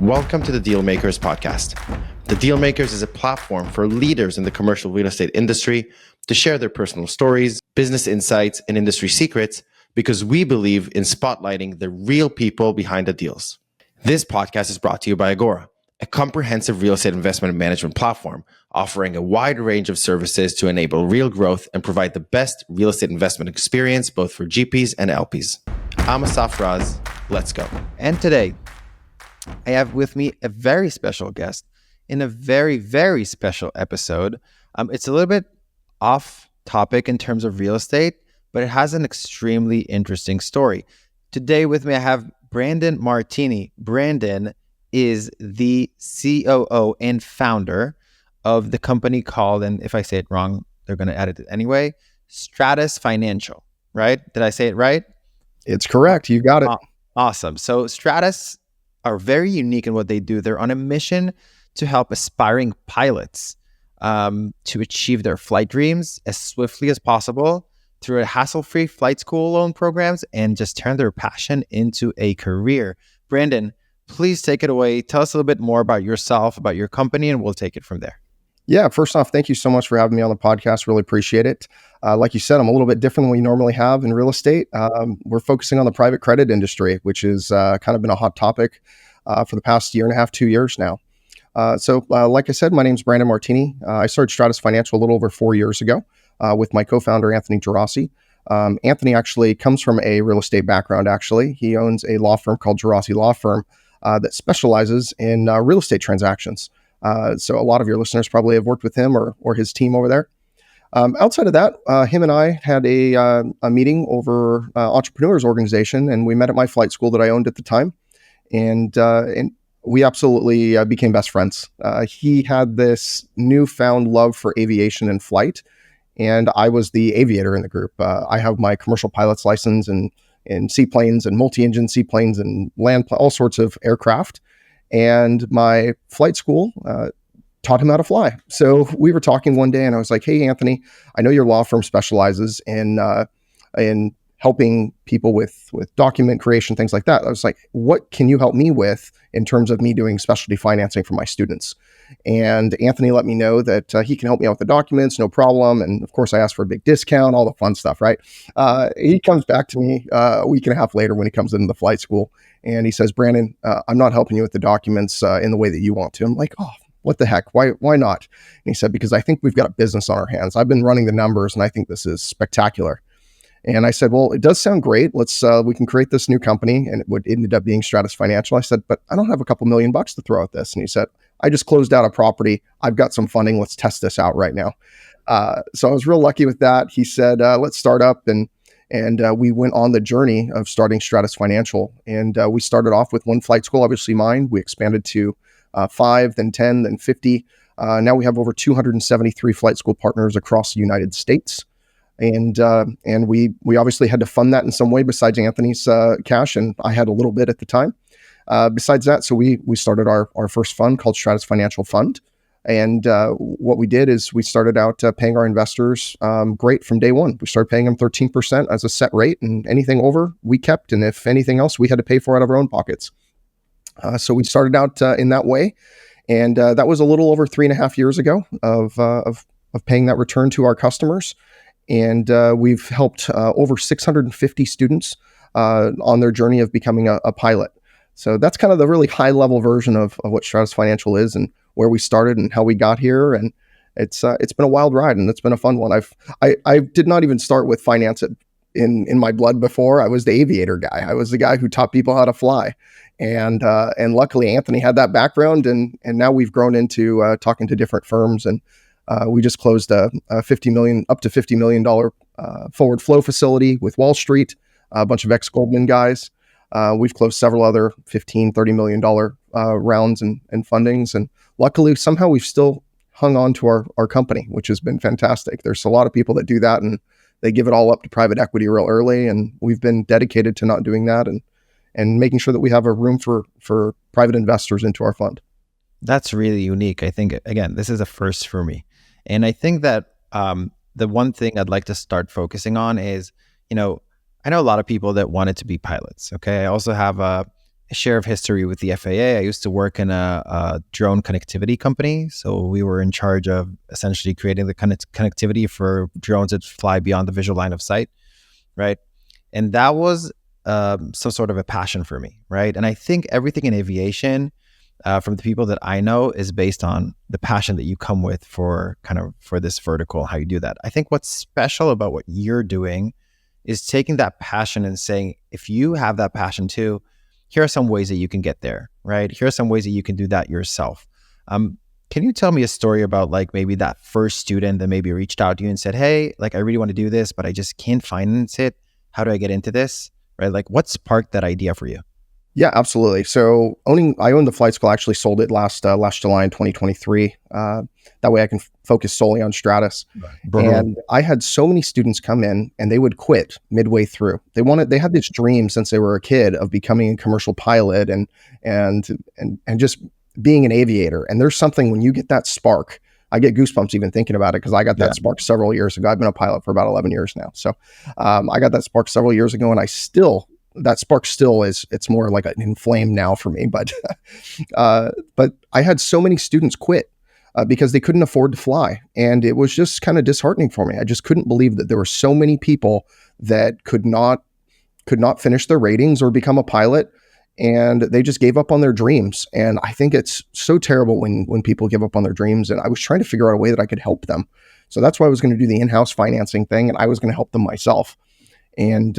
Welcome to the Dealmakers podcast. The Dealmakers is a platform for leaders in the commercial real estate industry to share their personal stories, business insights, and industry secrets because we believe in spotlighting the real people behind the deals. This podcast is brought to you by Agora, a comprehensive real estate investment and management platform offering a wide range of services to enable real growth and provide the best real estate investment experience both for GPs and LPs. I'm Asaf Raz. Let's go. And today, I have with me a very special guest in a very, very special episode. It's a little bit off topic in terms of real estate, but it has an extremely interesting story. Today with me, I have Brandon Martini. Brandon is the COO and founder of the company called, and if I say it wrong, they're going to edit it anyway, Stratus Financial, right? Did I say it right? It's correct. You got it. Awesome. So Stratus are very unique in what they do. They're on a mission to help aspiring pilots to achieve their flight dreams as swiftly as possible through a hassle-free flight school loan programs and just turn their passion into a career. Brandon, please take it away. Tell us a little bit more about yourself, about your company, and we'll take it from there. Yeah, first off, thank you so much for having me on the podcast. Really appreciate it. Like you said, I'm a little bit different than we normally have in real estate. We're focusing on the private credit industry, which has kind of been a hot topic for the past year and a half, 2 years now. So like I said, my name's Brandon Martini. I started Stratus Financial a little over 4 years ago with my co-founder, Anthony Gerasi. Anthony actually comes from a real estate background, actually. He owns a law firm called Gerasi Law Firm that specializes in real estate transactions. So a lot of your listeners probably have worked with him or his team over there. Outside of that, him and I had a meeting over Entrepreneurs Organization, and we met at my flight school that I owned at the time. And we absolutely became best friends. He had this newfound love for aviation and flight, and I was the aviator in the group. I have my commercial pilot's license and seaplanes and multi-engine seaplanes and all sorts of aircraft. And my flight school taught him how to fly. So we were talking one day, and I was like, "Hey, Anthony, I know your law firm specializes in helping people with document creation, things like that." I was like, "What can you help me with in terms of me doing specialty financing for my students?" And Anthony let me know that he can help me out with the documents, no problem. And of course, I asked for a big discount, all the fun stuff, right? He comes back to me a week and a half later when he comes into the flight school, and he says, "Brandon, I'm not helping you with the documents in the way that you want to." I'm like, "Oh, what the heck? Why not?" And he said, "Because I think we've got a business on our hands. I've been running the numbers, and I think this is spectacular." And I said, "Well, it does sound great. We can create this new company." And it ended up being Stratus Financial. I said, "But I don't have a couple $1 million to throw at this." And he said, "I just closed out a property. I've got some funding. Let's test this out right now." So I was real lucky with that. He said, "Let's start up." And we went on the journey of starting Stratus Financial. And we started off with one flight school, obviously mine. We expanded to 5, then 10, then 50. Now we have over 273 flight school partners across the United States. And we obviously had to fund that in some way besides Anthony's cash, and I had a little bit at the time. Besides that, so we started our first fund called Stratus Financial Fund. And what we did is we started out paying our investors great from day one. We started paying them 13% as a set rate, and anything over we kept. And if anything else, we had to pay for out of our own pockets. So we started out in that way. And that was a little over 3.5 years ago of paying that return to our customers. And we've helped over 650 students on their journey of becoming a pilot. So that's kind of the really high level version of what Stratus Financial is and where we started and how we got here. And it's been a wild ride, and it's been a fun one. I did not even start with finance in my blood before. I was the aviator guy. I was the guy who taught people how to fly. And luckily Anthony had that background, and now we've grown into talking to different firms, and we just closed a up to $50 million forward flow facility with Wall Street, a bunch of ex-Goldman guys. We've closed several other $15, $30 million rounds and fundings. And luckily, somehow we've still hung on to our company, which has been fantastic. There's a lot of people that do that, and they give it all up to private equity real early. And we've been dedicated to not doing that and making sure that we have a room for private investors into our fund. That's really unique. I think, again, this is a first for me. And I think that the one thing I'd like to start focusing on is, I know a lot of people that wanted to be pilots. Okay. I also have share of history with the FAA. I used to work in a drone connectivity company. So we were in charge of essentially creating the connectivity for drones that fly beyond the visual line of sight, right? And that was some sort of a passion for me, right? And I think everything in aviation, from the people that I know, is based on the passion that you come with for this vertical, how you do that. I think what's special about what you're doing is taking that passion and saying, if you have that passion too, here are some ways that you can get there, right? Here are some ways that you can do that yourself. Can you tell me a story about like maybe that first student that maybe reached out to you and said, hey, like I really want to do this, but I just can't finance it. How do I get into this? Right? Like what sparked that idea for you? Yeah, absolutely. So I owned the flight school. I actually sold it last July in 2023. That way I can focus solely on Stratus. Right. And I had so many students come in and they would quit midway through. They had this dream since they were a kid of becoming a commercial pilot and just being an aviator. And there's something when you get that spark, I get goosebumps even thinking about it because I got that spark several years ago. I've been a pilot for about 11 years now. So I got that spark several years ago, and that spark still is, it's more like an inflame now for me. But I had so many students quit because they couldn't afford to fly. And it was just kind of disheartening for me. I just couldn't believe that there were so many people that could not finish their ratings or become a pilot. And they just gave up on their dreams. And I think it's so terrible when people give up on their dreams. And I was trying to figure out a way that I could help them. So that's why I was going to do the in-house financing thing, and I was going to help them myself. And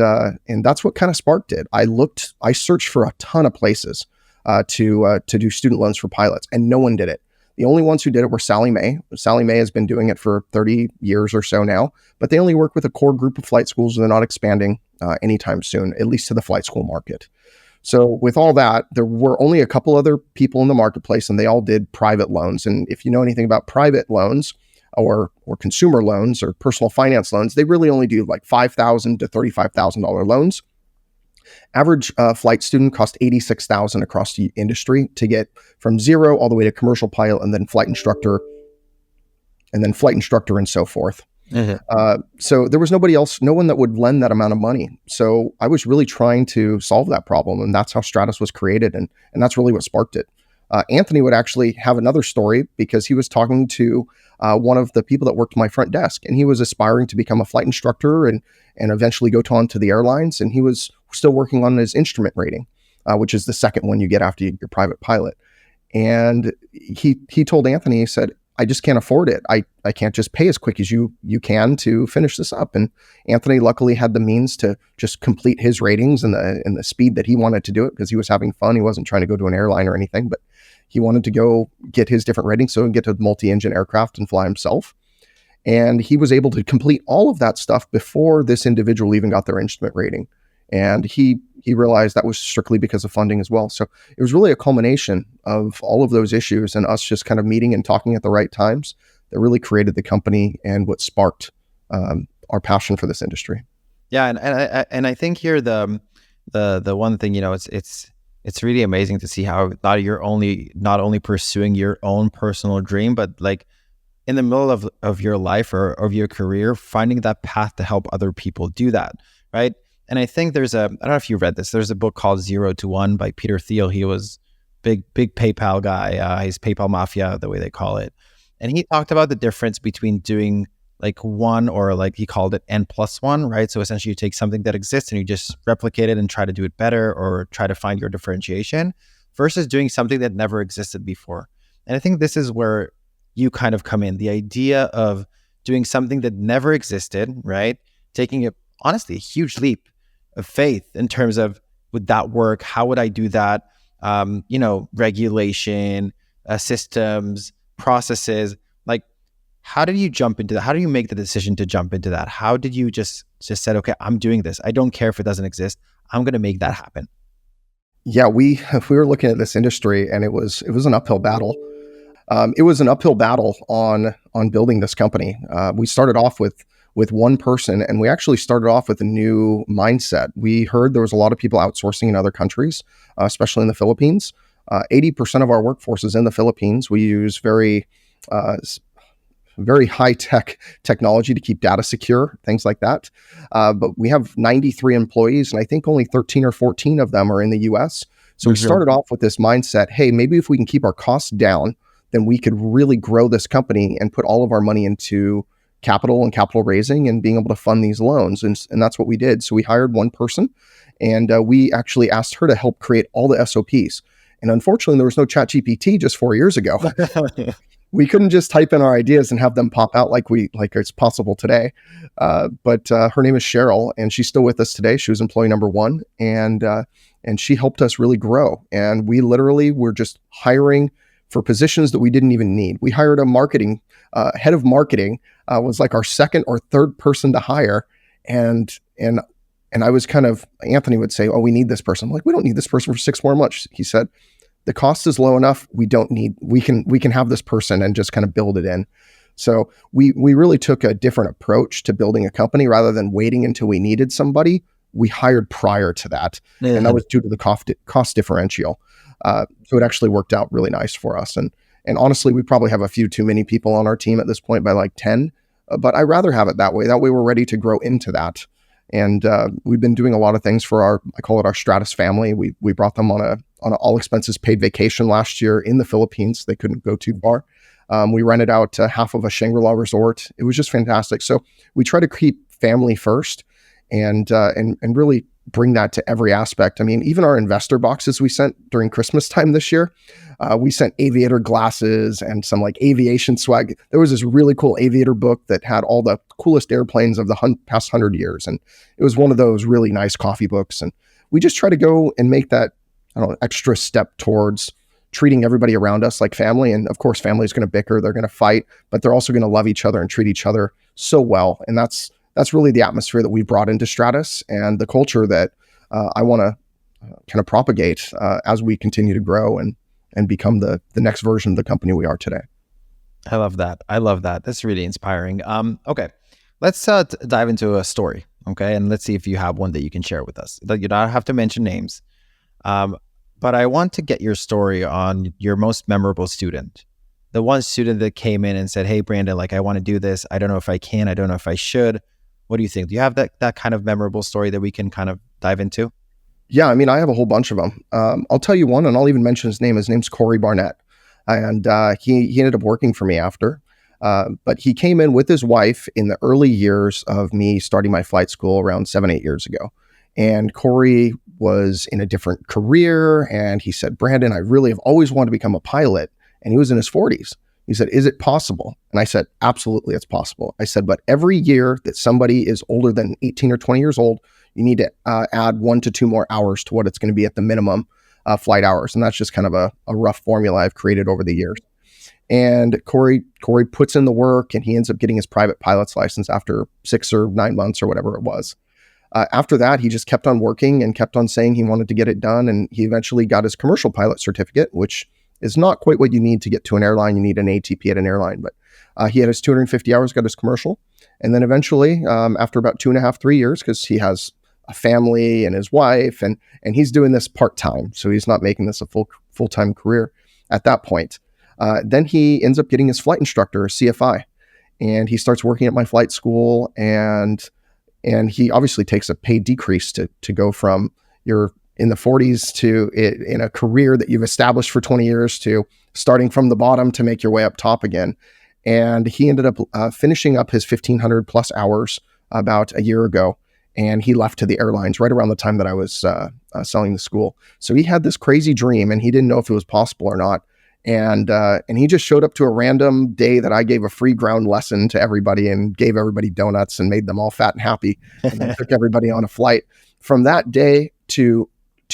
that's what kind of sparked it. I searched for a ton of places to do student loans for pilots, and no one did it. The only ones who did it were Sallie Mae. Sallie Mae has been doing it for 30 years or so now, but they only work with a core group of flight schools, and they're not expanding anytime soon, at least to the flight school market. So with all that, there were only a couple other people in the marketplace, and they all did private loans. And if you know anything about private loans or consumer loans or personal finance loans, they really only do like $5,000 to $35,000 loans. Average flight student cost $86,000 across the industry to get from zero all the way to commercial pilot, and then flight instructor, and so forth. Mm-hmm. So there was no one that would lend that amount of money. So I was really trying to solve that problem, and that's how Stratus was created, and that's really what sparked it. Anthony would actually have another story because he was talking to one of the people that worked my front desk, and he was aspiring to become a flight instructor and eventually go on to the airlines. And he was still working on his instrument rating, which is the second one you get after your private pilot. And he told Anthony, he said, I just can't afford it. I can't just pay as quick as you can to finish this up. And Anthony luckily had the means to just complete his ratings and the speed that he wanted to do it, because he was having fun. He wasn't trying to go to an airline or anything, but he wanted to go get his different ratings so he could get to multi-engine aircraft and fly himself. And he was able to complete all of that stuff before this individual even got their instrument rating. And he realized that was strictly because of funding as well. So it was really a culmination of all of those issues and us just kind of meeting and talking at the right times that really created the company and what sparked our passion for this industry. Yeah, and I think here the one thing, it's really amazing to see how not only pursuing your own personal dream, but like in the middle of your life or of your career, finding that path to help other people do that, right? And I think I don't know if you read this, there's a book called 0 to 1 by Peter Thiel. He was big PayPal guy. He's PayPal Mafia, the way they call it. And he talked about the difference between doing like one, or like he called it N+1, right? So essentially you take something that exists and you just replicate it and try to do it better or try to find your differentiation, versus doing something that never existed before. And I think this is where you kind of come in. The idea of doing something that never existed, right? Taking it, honestly, a huge leap of faith in terms of, would that work? How would I do that? Regulation, systems, processes. Like, how did you jump into that? How do you make the decision to jump into that? How did you just said, okay, I'm doing this. I don't care if it doesn't exist. I'm going to make that happen. Yeah, we were looking at this industry, and it was an uphill battle. It was an uphill battle on building this company. We started off with one person, and we actually started off with a new mindset. We heard there was a lot of people outsourcing in other countries, especially in the Philippines. 80% of our workforce is in the Philippines. We use very high-tech technology to keep data secure, things like that. But we have 93 employees, and I think only 13 or 14 of them are in the US. So we started off with this mindset, hey, maybe if we can keep our costs down, then we could really grow this company and put all of our money into capital and capital raising and being able to fund these loans. And that's what we did. So we hired one person, and we actually asked her to help create all the SOPs. And unfortunately, there was no ChatGPT just 4 years ago. We couldn't just type in our ideas and have them pop out like it's possible today. But her name is Cheryl, and she's still with us today. She was employee number one, and she helped us really grow. And we literally were just hiring for positions that we didn't even need. We hired a marketing head of marketing, was like our second or third person to hire, and I was Anthony would say, "Oh, we need this person." I'm like, "We don't need this person for 6 more months." He said, "The cost is low enough. We can have this person and just kind of build it in." So we really took a different approach to building a company rather than waiting until we needed somebody. We hired prior to that, and that was due to the cost differential. So it actually worked out really nice for us. And honestly, we probably have a few too many people on our team at this point by like 10, but I'd rather have it that way. That way we're ready to grow into that. And we've been doing a lot of things for I call it our Stratus family. We brought them on an all expenses paid vacation last year in the Philippines. They couldn't go too far. We rented out half of a Shangri-La resort. It was just fantastic. So we try to keep family first and really bring that to every aspect. I mean, even our investor boxes we sent during Christmas time this year, we sent aviator glasses and some like aviation swag. There was this really cool aviator book that had all the coolest airplanes of the past 100 years. And it was one of those really nice coffee books. And we just try to go and make that, extra step towards treating everybody around us like family. And of course, family is going to bicker, they're going to fight, but they're also going to love each other and treat each other so well. And that's really the atmosphere that we brought into Stratus and the culture that I want to kind of propagate as we continue to grow and become the next version of the company we are today. I love that. That's really inspiring. Okay, let's dive into a story. Okay, and let's see if you have one that you can share with us. You don't have to mention names, but I want to get your story on your most memorable student. The one student that came in and said, "Hey, Brandon, like I want to do this. I don't know if I can. I don't know if I should." What do you think? Do you have that kind of memorable story that we can kind of dive into? Yeah, I mean, I have a whole bunch of them. I'll tell you one, and I'll even mention his name. His name's Corey Barnett, and he ended up working for me after. But he came in with his wife in the early years of me starting my flight school around 7-8 years ago. And Corey was in a different career, and he said, "Brandon, I really have always wanted to become a pilot." And he was in his 40s. He said, "Is it possible?" And I said, "Absolutely, it's possible." I said, "But every year that somebody is older than 18 or 20 years old, you need to add 1 to 2 more hours to what it's going to be at the minimum flight hours." And that's just kind of a rough formula I've created over the years. And Corey puts in the work, and he ends up getting his private pilot's license after 6 or 9 months or whatever it was. After that, he just kept on working and kept on saying he wanted to get it done. And he eventually got his commercial pilot certificate, which is not quite what you need to get to an airline. You need an ATP at an airline, but he had his 250 hours, got his commercial. And then eventually, after about 2.5, 3 years, because he has a family and his wife, and he's doing this part-time. So he's not making this a full-time career at that point. Then he ends up getting his flight instructor, a CFI, and he starts working at my flight school. And he obviously takes a pay decrease to go from your in the 40s to in a career that you've established for 20 years to starting from the bottom to make your way up top again. And he ended up finishing up his 1,500 plus hours about a year ago. And he left to the airlines right around the time that I was selling the school. So he had this crazy dream, and he didn't know if it was possible or not. And he just showed up to a random day that I gave a free ground lesson to everybody and gave everybody donuts and made them all fat and happy, and then took everybody on a flight. From that day to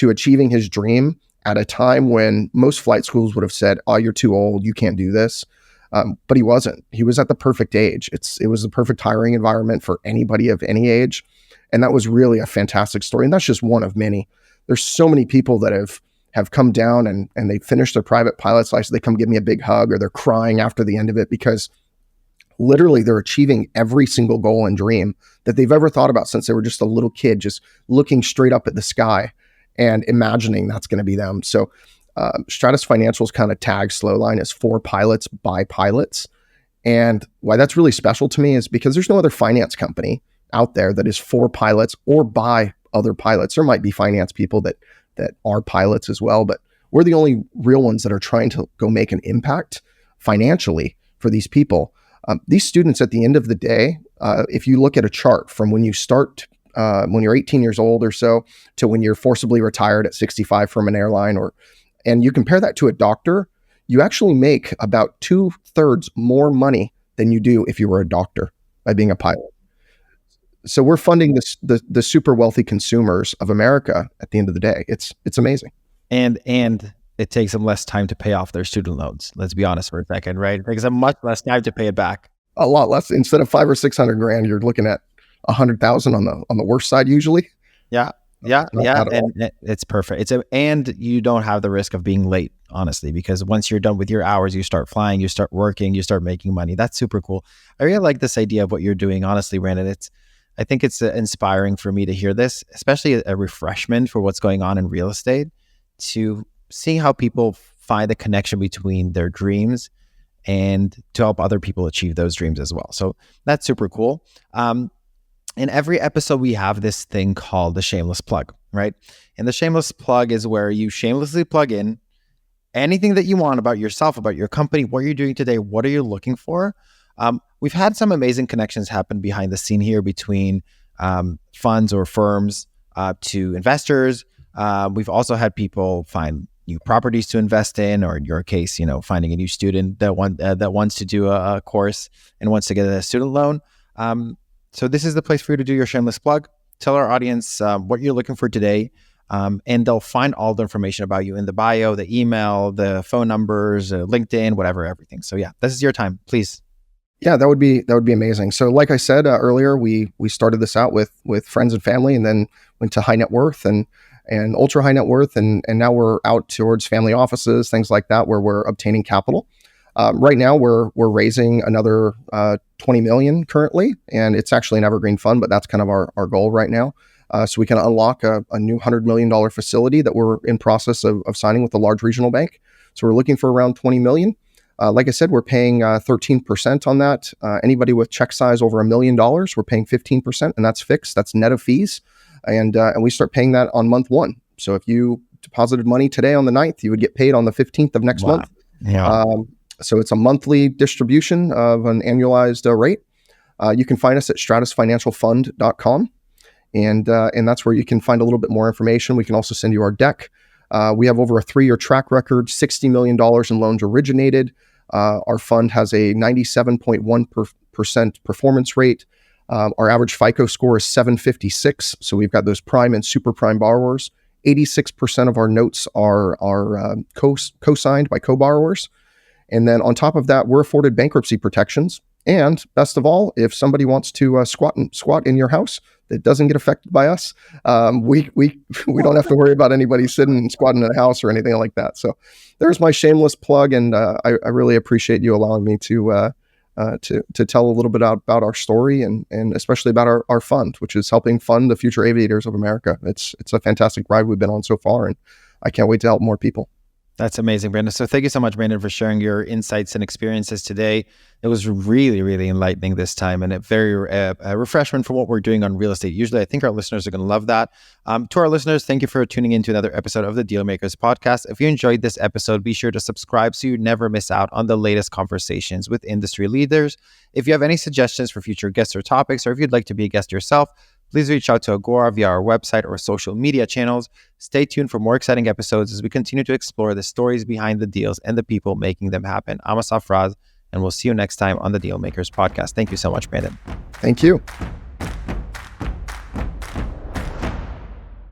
achieving his dream at a time when most flight schools would have said, "Oh, you're too old, you can't do this." But he wasn't. He was at the perfect age. It was the perfect hiring environment for anybody of any age. And that was really a fantastic story. And that's just one of many. There's so many people that have come down and they finished their private pilot's license. They come give me a big hug, or they're crying after the end of it, because literally they're achieving every single goal and dream that they've ever thought about since they were just a little kid, just looking straight up at the sky and imagining that's going to be them. So Stratus Financial's kind of tag slow line is for pilots by pilots. And why that's really special to me is because there's no other finance company out there that is for pilots or by other pilots. There might be finance people that that are pilots as well, but we're the only real ones that are trying to go make an impact financially for these people. These students, at the end of the day, if you look at a chart from when you start, when you're 18 years old or so, to when you're forcibly retired at 65 from an airline, and you compare that to a doctor, you actually make about 2/3 more money than you do if you were a doctor by being a pilot. So we're funding the super wealthy consumers of America at the end of the day. It's amazing. And it takes them less time to pay off their student loans. Let's be honest for a second, right? It takes them much less time to pay it back. A lot less. Instead of $500,000 or $600,000, you're looking at $100,000 on the worst side usually. Yeah. And it's perfect. And you don't have the risk of being late, honestly, because once you're done with your hours, you start flying, you start working, you start making money. That's super cool. I really like this idea of what you're doing, honestly, Brandon. I think it's inspiring for me to hear this, especially a refreshment for what's going on in real estate, to seeing how people find the connection between their dreams and to help other people achieve those dreams as well. So that's super cool. In every episode, we have this thing called the shameless plug, right? And the shameless plug is where you shamelessly plug in anything that you want about yourself, about your company, what you're doing today, what are you looking for? We've had some amazing connections happen behind the scene here between funds or firms to investors. We've also had people find new properties to invest in, or in your case, finding a new student that wants to do a course and wants to get a student loan. So this is the place for you to do your shameless plug. Tell our audience what you're looking for today, and they'll find all the information about you in the bio, the email, the phone numbers, LinkedIn, whatever, everything. So yeah, this is your time, please. Yeah, that would be amazing. So like I said earlier, we started this out with friends and family, and then went to high net worth and ultra high net worth, and now we're out towards family offices, things like that, where we're obtaining capital. Right now, we're raising another $20 million currently, and it's actually an evergreen fund, but that's kind of our goal right now. So we can unlock a new $100 million facility that we're in process of signing with a large regional bank. So we're looking for around $20 million. Like I said, we're paying 13% on that. Anybody with check size over $1 million, we're paying 15%, and that's fixed. That's net of fees, and we start paying that on month one. So if you deposited money today on the 9th, you would get paid on the 15th of next month. Yeah. So it's a monthly distribution of an annualized rate. You can find us at stratusfinancialfund.com, and that's where you can find a little bit more information. We can also send you our deck. We have over a 3-year track record, $60 million in loans originated. Our fund has a 97.1% performance rate. Our average FICO score is 756. So we've got those prime and super prime borrowers. 86% of our notes are co-signed by co-borrowers. And then on top of that, we're afforded bankruptcy protections. And best of all, if somebody wants to squat in your house that doesn't get affected by us, we don't have to worry about anybody sitting and squatting in a house or anything like that. So there's my shameless plug, and I really appreciate you allowing me to tell a little bit about our story and especially about our fund, which is helping fund the future aviators of America. It's a fantastic ride we've been on so far, and I can't wait to help more people. That's amazing, Brandon. So thank you so much, Brandon, for sharing your insights and experiences today. It was really, really enlightening this time, and a very refreshment for what we're doing on real estate. Usually, I think our listeners are going to love that. To our listeners, thank you for tuning into another episode of the Dealmakers podcast. If you enjoyed this episode, be sure to subscribe so you never miss out on the latest conversations with industry leaders. If you have any suggestions for future guests or topics, or if you'd like to be a guest yourself, please reach out to Agora via our website or social media channels. Stay tuned for more exciting episodes as we continue to explore the stories behind the deals and the people making them happen. I'm Asaf Raz, and we'll see you next time on the Dealmakers podcast. Thank you so much, Brandon. Thank you.